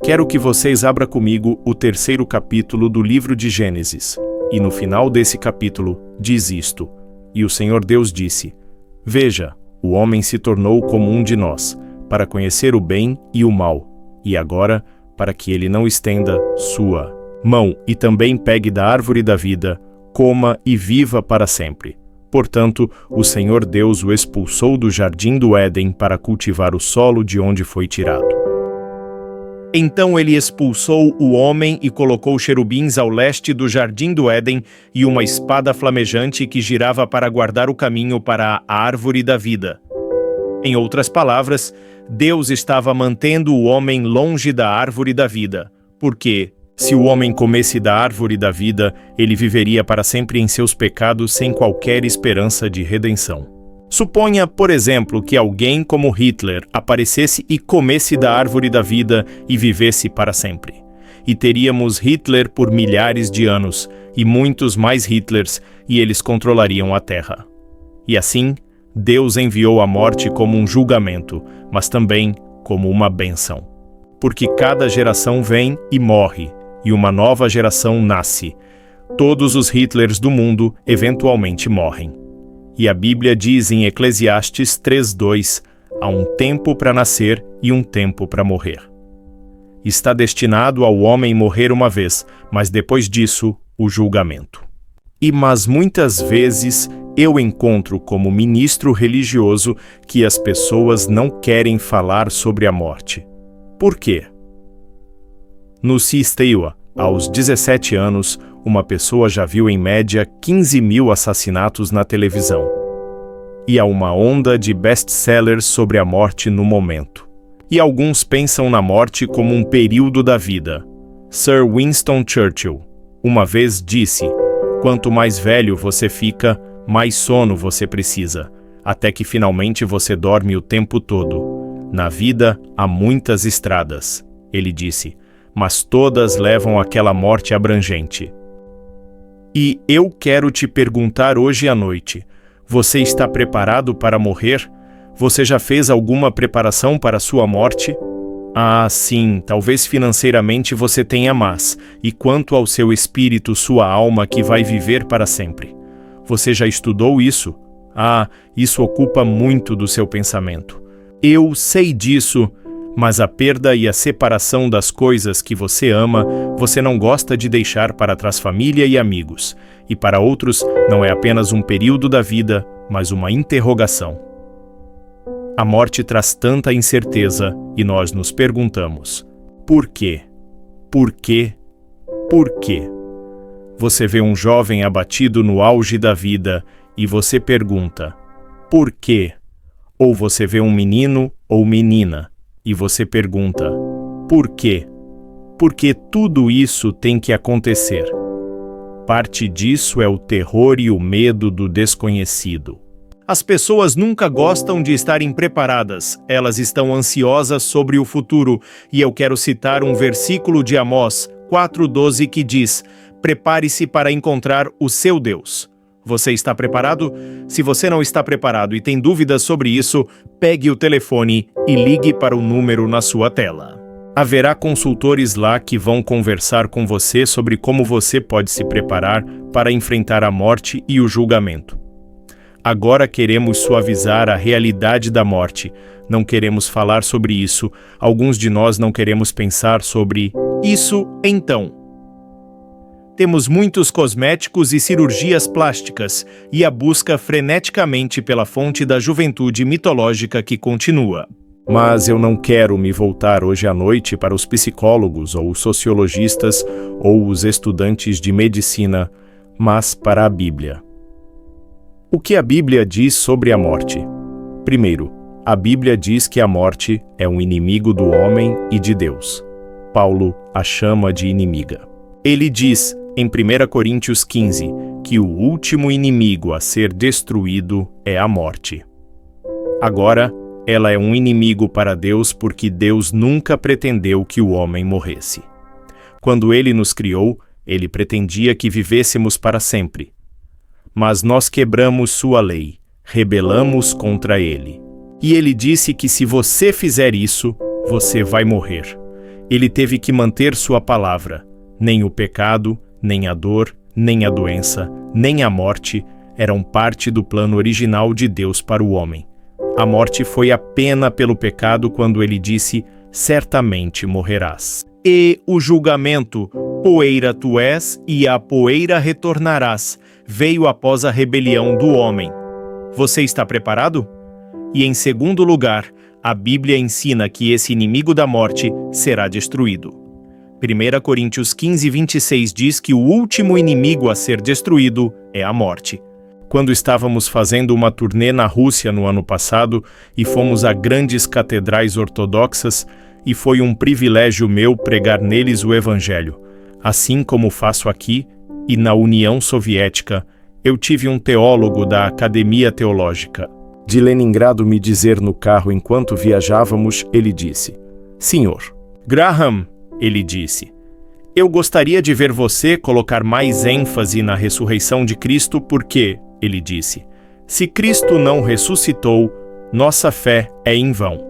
Quero que vocês abram comigo o 3º capítulo do livro de Gênesis. E no final desse capítulo, diz isto: E o Senhor Deus disse: Veja, o homem se tornou como um de nós, para conhecer o bem e o mal, e agora, para que ele não estenda sua mão e também pegue da árvore da vida, coma e viva para sempre. Portanto, o Senhor Deus o expulsou do jardim do Éden para cultivar o solo de onde foi tirado. Então ele expulsou o homem e colocou cherubins ao leste do jardim do Éden e uma espada flamejante que girava para guardar o caminho para a árvore da vida. Em outras palavras, Deus estava mantendo o homem longe da árvore da vida, porque, se o homem comesse da árvore da vida, ele viveria para sempre em seus pecados sem qualquer esperança de redenção. Suponha, por exemplo, que alguém como Hitler aparecesse e comesse da árvore da vida e vivesse para sempre. E teríamos Hitler por milhares de anos, e muitos mais Hitlers, e eles controlariam a Terra. E assim, Deus enviou a morte como um julgamento, mas também como uma bênção. Porque cada geração vem e morre, e uma nova geração nasce. Todos os Hitlers do mundo eventualmente morrem. E a Bíblia diz em Eclesiastes 3:2, há um tempo para nascer e um tempo para morrer. Está destinado ao homem morrer uma vez, mas depois disso, o julgamento. Mas muitas vezes eu encontro como ministro religioso que as pessoas não querem falar sobre a morte. Por quê? No Iowa, aos 17 anos, uma pessoa já viu em média 15.000 assassinatos na televisão. E há uma onda de best-sellers sobre a morte no momento. E alguns pensam na morte como um período da vida. Sir Winston Churchill uma vez disse: quanto mais velho você fica, mais sono você precisa, até que finalmente você dorme o tempo todo. Na vida há muitas estradas, ele disse, mas todas levam àquela morte abrangente. E eu quero te perguntar hoje à noite: você está preparado para morrer? Você já fez alguma preparação para a sua morte? Sim, talvez financeiramente você tenha, mas e quanto ao seu espírito, sua alma que vai viver para sempre? Você já estudou isso? Isso ocupa muito do seu pensamento. Eu sei disso, mas a perda e a separação das coisas que você ama, você não gosta de deixar para trás família e amigos. E para outros, não é apenas um período da vida, mas uma interrogação. A morte traz tanta incerteza e nós nos perguntamos: por quê? Por quê? Por quê? Você vê um jovem abatido no auge da vida e você pergunta: por quê? Ou você vê um menino ou menina e você pergunta: por quê? Porque tudo isso tem que acontecer. Parte disso é o terror e o medo do desconhecido. As pessoas nunca gostam de estarem preparadas, elas estão ansiosas sobre o futuro, e eu quero citar um versículo de Amós 4:12 que diz: prepare-se para encontrar o seu Deus. Você está preparado? Se você não está preparado e tem dúvidas sobre isso, pegue o telefone e ligue para o número na sua tela. Haverá consultores lá que vão conversar com você sobre como você pode se preparar para enfrentar a morte e o julgamento. Agora queremos suavizar a realidade da morte. Não queremos falar sobre isso. Alguns de nós não queremos pensar sobre isso, então. Temos muitos cosméticos e cirurgias plásticas e a busca freneticamente pela fonte da juventude mitológica que continua. Mas eu não quero me voltar hoje à noite para os psicólogos ou os sociologistas ou os estudantes de medicina, mas para a Bíblia. O que a Bíblia diz sobre a morte? Primeiro, a Bíblia diz que a morte é um inimigo do homem e de Deus. Paulo a chama de inimiga. Ele diz, em 1 Coríntios 15, que o último inimigo a ser destruído é a morte. Agora, ela é um inimigo para Deus porque Deus nunca pretendeu que o homem morresse. Quando Ele nos criou, Ele pretendia que vivêssemos para sempre. Mas nós quebramos sua lei, rebelamos contra Ele. E Ele disse que se você fizer isso, você vai morrer. Ele teve que manter sua palavra. Nem o pecado, nem a dor, nem a doença, nem a morte eram parte do plano original de Deus para o homem. A morte foi a pena pelo pecado quando ele disse: certamente morrerás. E o julgamento, poeira tu és e à poeira retornarás, veio após a rebelião do homem. Você está preparado? E em segundo lugar, a Bíblia ensina que esse inimigo da morte será destruído. 1 Coríntios 15:26 diz que o último inimigo a ser destruído é a morte. Quando estávamos fazendo uma turnê na Rússia no ano passado e fomos a grandes catedrais ortodoxas, e foi um privilégio meu pregar neles o Evangelho. Assim como faço aqui e na União Soviética, eu tive um teólogo da Academia Teológica de Leningrado me dizer no carro enquanto viajávamos, ele disse: Senhor Graham, ele disse, eu gostaria de ver você colocar mais ênfase na ressurreição de Cristo porque, ele disse, se Cristo não ressuscitou, nossa fé é em vão.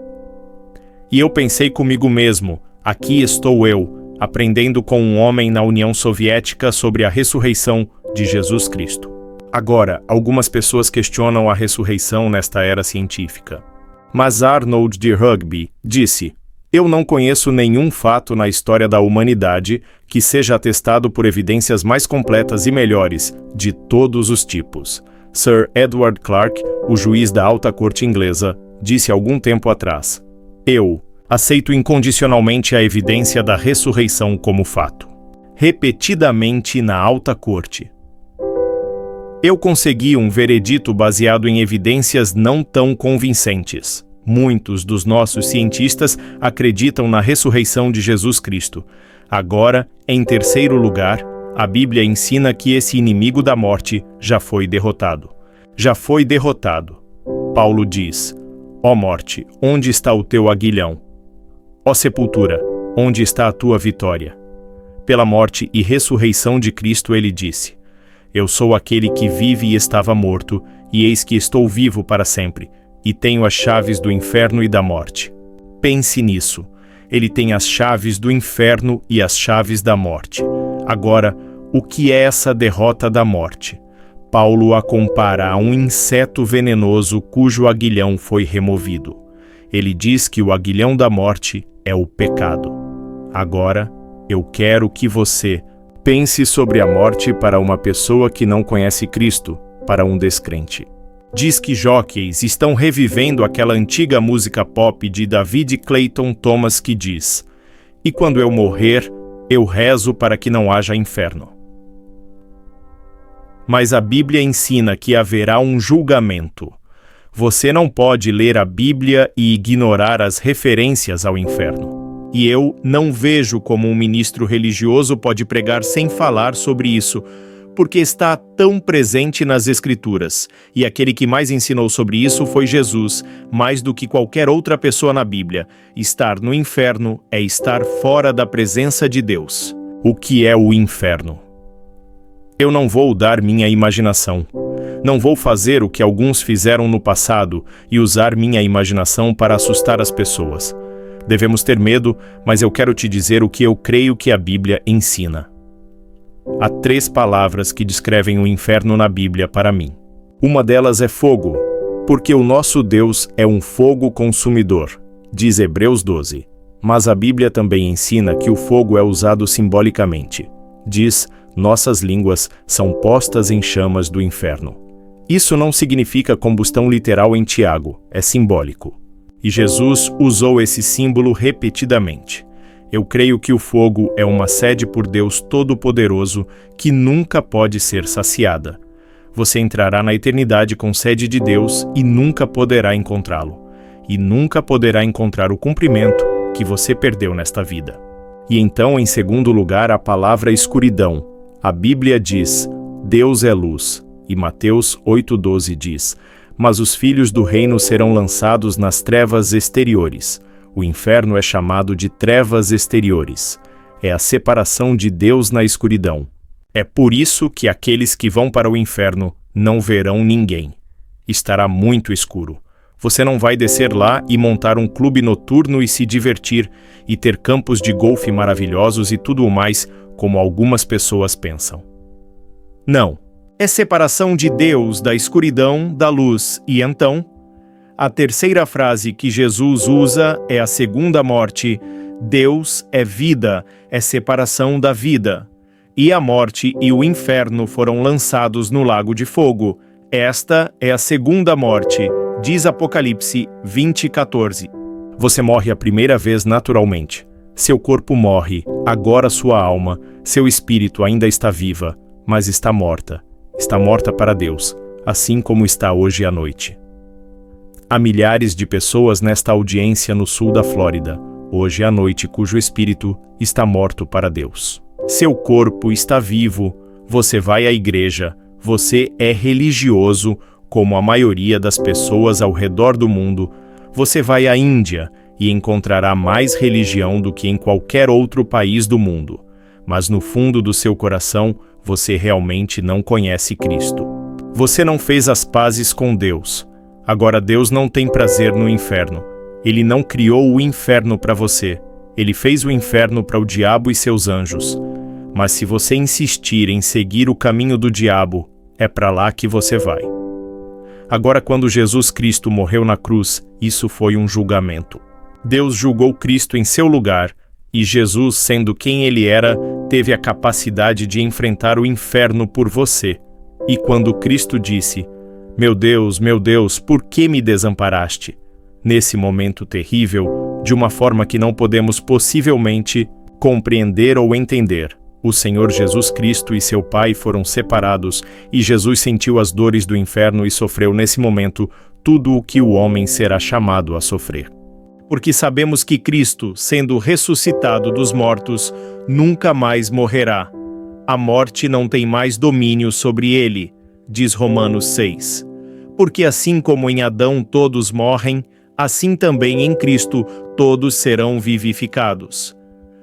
E eu pensei comigo mesmo, aqui estou eu, aprendendo com um homem na União Soviética sobre a ressurreição de Jesus Cristo. Agora, algumas pessoas questionam a ressurreição nesta era científica. Mas Arnold de Rugby disse: eu não conheço nenhum fato na história da humanidade que seja atestado por evidências mais completas e melhores, de todos os tipos. Sir Edward Clarke, o juiz da alta corte inglesa, disse algum tempo atrás: eu aceito incondicionalmente a evidência da ressurreição como fato. Repetidamente na alta corte. Eu consegui um veredito baseado em evidências não tão convincentes. Muitos dos nossos cientistas acreditam na ressurreição de Jesus Cristo. Agora, em terceiro lugar, a Bíblia ensina que esse inimigo da morte já foi derrotado. Já foi derrotado. Paulo diz: ó morte, onde está o teu aguilhão? Ó sepultura, onde está a tua vitória? Pela morte e ressurreição de Cristo ele disse: eu sou aquele que vive e estava morto, e eis que estou vivo para sempre, e tenho as chaves do inferno e da morte. Pense nisso. Ele tem as chaves do inferno e as chaves da morte. Agora, o que é essa derrota da morte? Paulo a compara a um inseto venenoso cujo aguilhão foi removido. Ele diz que o aguilhão da morte é o pecado. Agora, eu quero que você pense sobre a morte para uma pessoa que não conhece Cristo, para um descrente. Diz que jockeys estão revivendo aquela antiga música pop de David Clayton Thomas que diz: e quando eu morrer, eu rezo para que não haja inferno. Mas a Bíblia ensina que haverá um julgamento. Você não pode ler a Bíblia e ignorar as referências ao inferno. E eu não vejo como um ministro religioso pode pregar sem falar sobre isso, porque está tão presente nas Escrituras, e aquele que mais ensinou sobre isso foi Jesus, mais do que qualquer outra pessoa na Bíblia. Estar no inferno é estar fora da presença de Deus. O que é o inferno? Eu não vou dar minha imaginação. Não vou fazer o que alguns fizeram no passado e usar minha imaginação para assustar as pessoas. Devemos ter medo, mas eu quero te dizer o que eu creio que a Bíblia ensina. Há 3 palavras que descrevem o inferno na Bíblia para mim. Uma delas é fogo, porque o nosso Deus é um fogo consumidor, diz Hebreus 12. Mas a Bíblia também ensina que o fogo é usado simbolicamente. Diz: nossas línguas são postas em chamas do inferno. Isso não significa combustão literal em Tiago, é simbólico. E Jesus usou esse símbolo repetidamente. Eu creio que o fogo é uma sede por Deus Todo-Poderoso que nunca pode ser saciada. Você entrará na eternidade com sede de Deus e nunca poderá encontrá-lo. E nunca poderá encontrar o cumprimento que você perdeu nesta vida. E então, em segundo lugar, a palavra escuridão. A Bíblia diz: Deus é luz. E Mateus 8,12 diz: mas os filhos do reino serão lançados nas trevas exteriores. O inferno é chamado de trevas exteriores. É a separação de Deus na escuridão. É por isso que aqueles que vão para o inferno não verão ninguém. Estará muito escuro. Você não vai descer lá e montar um clube noturno e se divertir, e ter campos de golfe maravilhosos e tudo o mais, como algumas pessoas pensam. Não. É separação de Deus da escuridão, da luz, e então, a terceira frase que Jesus usa é a segunda morte. Deus é vida, é separação da vida. E a morte e o inferno foram lançados no lago de fogo. Esta é a segunda morte, diz Apocalipse 20:14. Você morre a primeira vez naturalmente. Seu corpo morre, agora sua alma, seu espírito ainda está viva, mas está morta. Está morta para Deus, assim como está hoje à noite. Há milhares de pessoas nesta audiência no sul da Flórida, hoje à noite, cujo espírito está morto para Deus. Seu corpo está vivo, você vai à igreja, você é religioso, como a maioria das pessoas ao redor do mundo. Você vai à Índia e encontrará mais religião do que em qualquer outro país do mundo. Mas no fundo do seu coração, você realmente não conhece Cristo. Você não fez as pazes com Deus. Agora Deus não tem prazer no inferno. Ele não criou o inferno para você. Ele fez o inferno para o diabo e seus anjos. Mas se você insistir em seguir o caminho do diabo, é para lá que você vai. Agora, quando Jesus Cristo morreu na cruz, isso foi um julgamento. Deus julgou Cristo em seu lugar, e Jesus, sendo quem ele era, teve a capacidade de enfrentar o inferno por você. E quando Cristo disse: meu Deus, por que me desamparaste? Nesse momento terrível, de uma forma que não podemos possivelmente compreender ou entender, o Senhor Jesus Cristo e seu Pai foram separados, e Jesus sentiu as dores do inferno e sofreu nesse momento tudo o que o homem será chamado a sofrer. Porque sabemos que Cristo, sendo ressuscitado dos mortos, nunca mais morrerá. A morte não tem mais domínio sobre ele, diz Romanos 6. Porque assim como em Adão todos morrem, assim também em Cristo todos serão vivificados.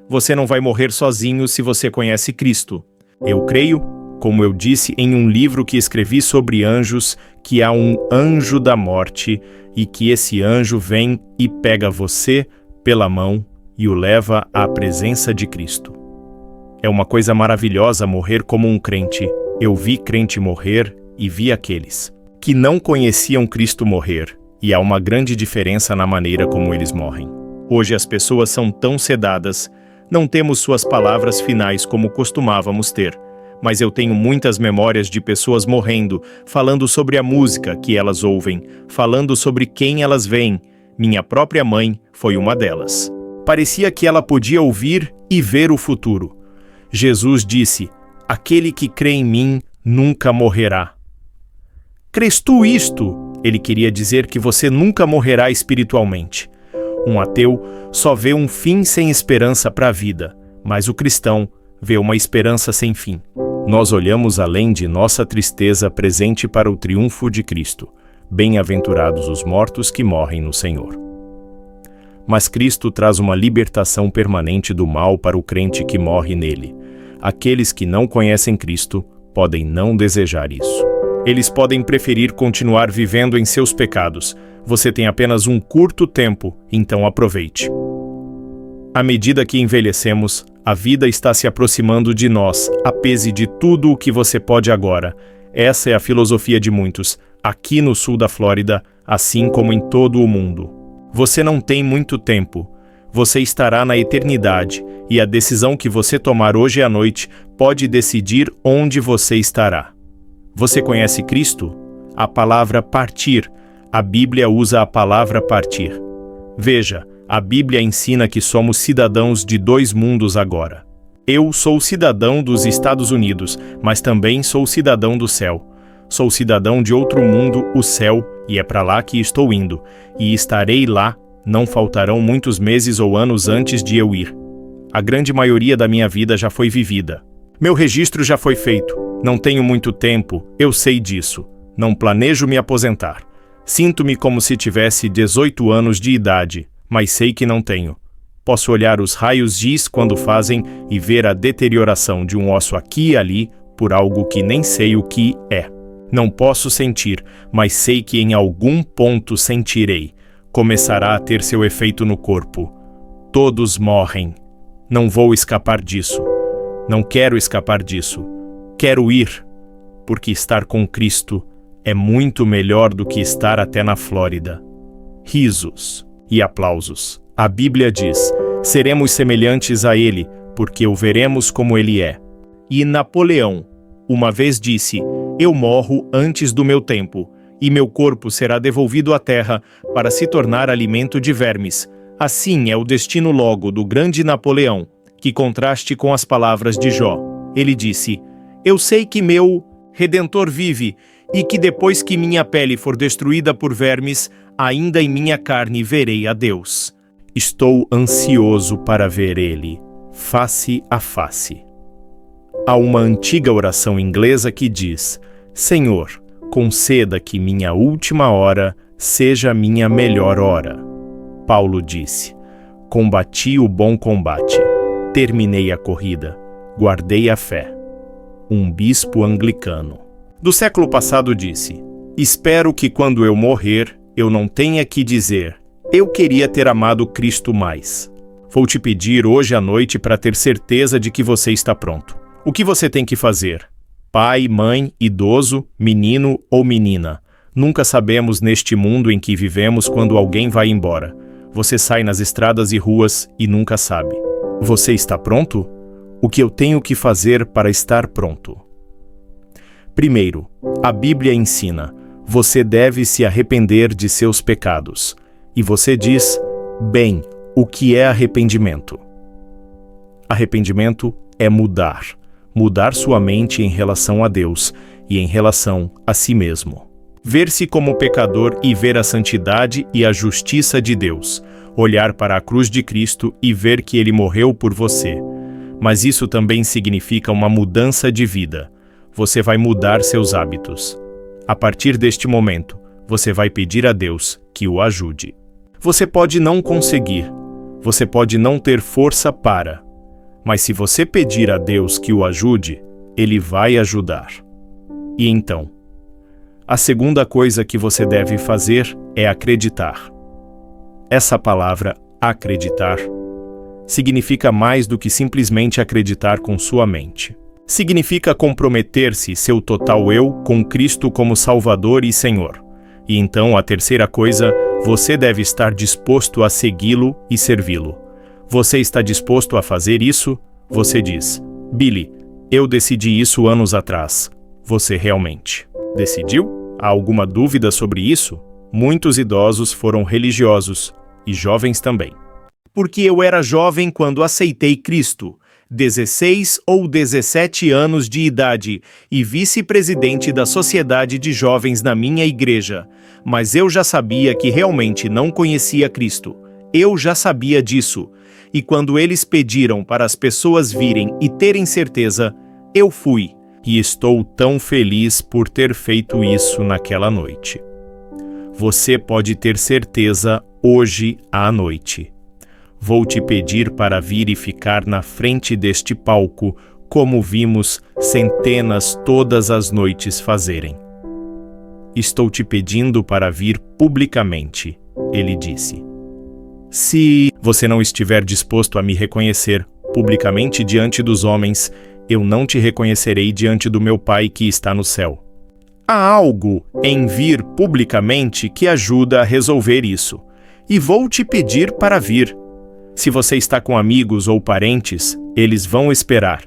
Você não vai morrer sozinho se você conhece Cristo. Eu creio, como eu disse em um livro que escrevi sobre anjos, que há um anjo da morte e que esse anjo vem e pega você pela mão e o leva à presença de Cristo. É uma coisa maravilhosa morrer como um crente. Eu vi crente morrer e vi aqueles que não conheciam Cristo morrer, e há uma grande diferença na maneira como eles morrem. Hoje as pessoas são tão sedadas, não temos suas palavras finais como costumávamos ter, mas eu tenho muitas memórias de pessoas morrendo, falando sobre a música que elas ouvem, falando sobre quem elas veem. Minha própria mãe foi uma delas. Parecia que ela podia ouvir e ver o futuro. Jesus disse: aquele que crê em mim nunca morrerá. Crês tu isto? Ele queria dizer que você nunca morrerá espiritualmente. Um ateu só vê um fim sem esperança para a vida, mas o cristão vê uma esperança sem fim. Nós olhamos além de nossa tristeza presente para o triunfo de Cristo. Bem-aventurados os mortos que morrem no Senhor. Mas Cristo traz uma libertação permanente do mal para o crente que morre nele. Aqueles que não conhecem Cristo podem não desejar isso. Eles podem preferir continuar vivendo em seus pecados. Você tem apenas um curto tempo, então aproveite. À medida que envelhecemos, a vida está se aproximando de nós, apesar de tudo o que você pode agora. Essa é a filosofia de muitos, aqui no sul da Flórida, assim como em todo o mundo. Você não tem muito tempo. Você estará na eternidade, e a decisão que você tomar hoje à noite pode decidir onde você estará. Você conhece Cristo? A palavra partir. A Bíblia usa a palavra partir. Veja, a Bíblia ensina que somos cidadãos de dois mundos agora. Eu sou cidadão dos Estados Unidos, mas também sou cidadão do céu. Sou cidadão de outro mundo, o céu, e é para lá que estou indo. E estarei lá, não faltarão muitos meses ou anos antes de eu ir. A grande maioria da minha vida já foi vivida. Meu registro já foi feito. Não tenho muito tempo, eu sei disso. Não planejo me aposentar. Sinto-me como se tivesse 18 anos de idade, mas sei que não tenho. Posso olhar os raios-x quando fazem e ver a deterioração de um osso aqui e ali por algo que nem sei o que é. Não posso sentir, mas sei que em algum ponto sentirei. Começará a ter seu efeito no corpo. Todos morrem. Não vou escapar disso. Não quero escapar disso. Quero ir, porque estar com Cristo é muito melhor do que estar até na Flórida. Risos e aplausos. A Bíblia diz: seremos semelhantes a Ele, porque o veremos como Ele é. E Napoleão uma vez disse: eu morro antes do meu tempo, e meu corpo será devolvido à terra para se tornar alimento de vermes. Assim é o destino logo do grande Napoleão, que contraste com as palavras de Jó. Ele disse: eu sei que meu Redentor vive, e que depois que minha pele for destruída por vermes, ainda em minha carne verei a Deus. Estou ansioso para ver Ele, face a face. Há uma antiga oração inglesa que diz: Senhor, conceda que minha última hora seja minha melhor hora. Paulo disse: combati o bom combate, terminei a corrida, guardei a fé. Um bispo anglicano do século passado disse: espero que quando eu morrer, eu não tenha que dizer: eu queria ter amado Cristo mais. Vou te pedir hoje à noite para ter certeza de que você está pronto. O que você tem que fazer? Pai, mãe, idoso, menino ou menina. Nunca sabemos neste mundo em que vivemos quando alguém vai embora. Você sai nas estradas e ruas e nunca sabe. Você está pronto? O que eu tenho que fazer para estar pronto? Primeiro, a Bíblia ensina: você deve se arrepender de seus pecados. E você diz: bem, o que é arrependimento? Arrependimento é mudar. Mudar sua mente em relação a Deus e em relação a si mesmo. Ver-se como pecador e ver a santidade e a justiça de Deus. Olhar para a cruz de Cristo e ver que Ele morreu por você. Mas isso também significa uma mudança de vida. Você vai mudar seus hábitos. A partir deste momento, você vai pedir a Deus que o ajude. Você pode não conseguir. Você pode não ter força para. Mas se você pedir a Deus que o ajude, Ele vai ajudar. E então, a segunda coisa que você deve fazer é acreditar. Essa palavra, acreditar, significa mais do que simplesmente acreditar com sua mente. Significa comprometer-se, seu total eu, com Cristo como Salvador e Senhor. E então, a terceira coisa, você deve estar disposto a segui-lo e servi-lo. Você está disposto a fazer isso? Você diz: Billy, eu decidi isso anos atrás. Você realmente decidiu? Há alguma dúvida sobre isso? Muitos idosos foram religiosos, e jovens também. Porque eu era jovem quando aceitei Cristo, 16 ou 17 anos de idade, e vice-presidente da sociedade de jovens na minha igreja. Mas eu já sabia que realmente não conhecia Cristo. Eu já sabia disso. E quando eles pediram para as pessoas virem e terem certeza, eu fui. E estou tão feliz por ter feito isso naquela noite. Você pode ter certeza hoje à noite. Vou te pedir para vir e ficar na frente deste palco, como vimos centenas todas as noites fazerem. Estou te pedindo para vir publicamente, ele disse. Se você não estiver disposto a me reconhecer publicamente diante dos homens, eu não te reconhecerei diante do meu Pai que está no céu. Há algo em vir publicamente que ajuda a resolver isso, e vou te pedir para vir. Se você está com amigos ou parentes, eles vão esperar.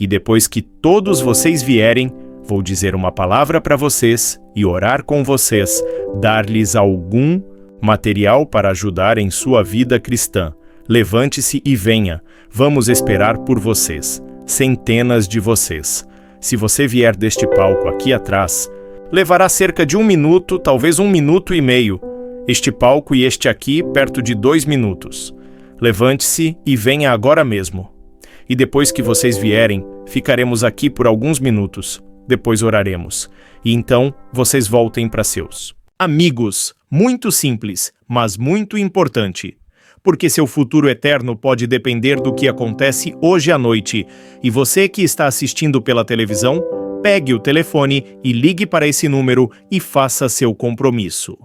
E depois que todos vocês vierem, vou dizer uma palavra para vocês e orar com vocês, dar-lhes algum material para ajudar em sua vida cristã. Levante-se e venha. Vamos esperar por vocês. Centenas de vocês. Se você vier deste palco aqui atrás, levará cerca de 1 minuto, talvez 1 minuto e meio. Este palco e este aqui, perto de 2 minutos. Levante-se e venha agora mesmo. E depois que vocês vierem, ficaremos aqui por alguns minutos. Depois oraremos. E então, vocês voltem para seus amigos. Muito simples, mas muito importante. Porque seu futuro eterno pode depender do que acontece hoje à noite. E você que está assistindo pela televisão, pegue o telefone e ligue para esse número e faça seu compromisso.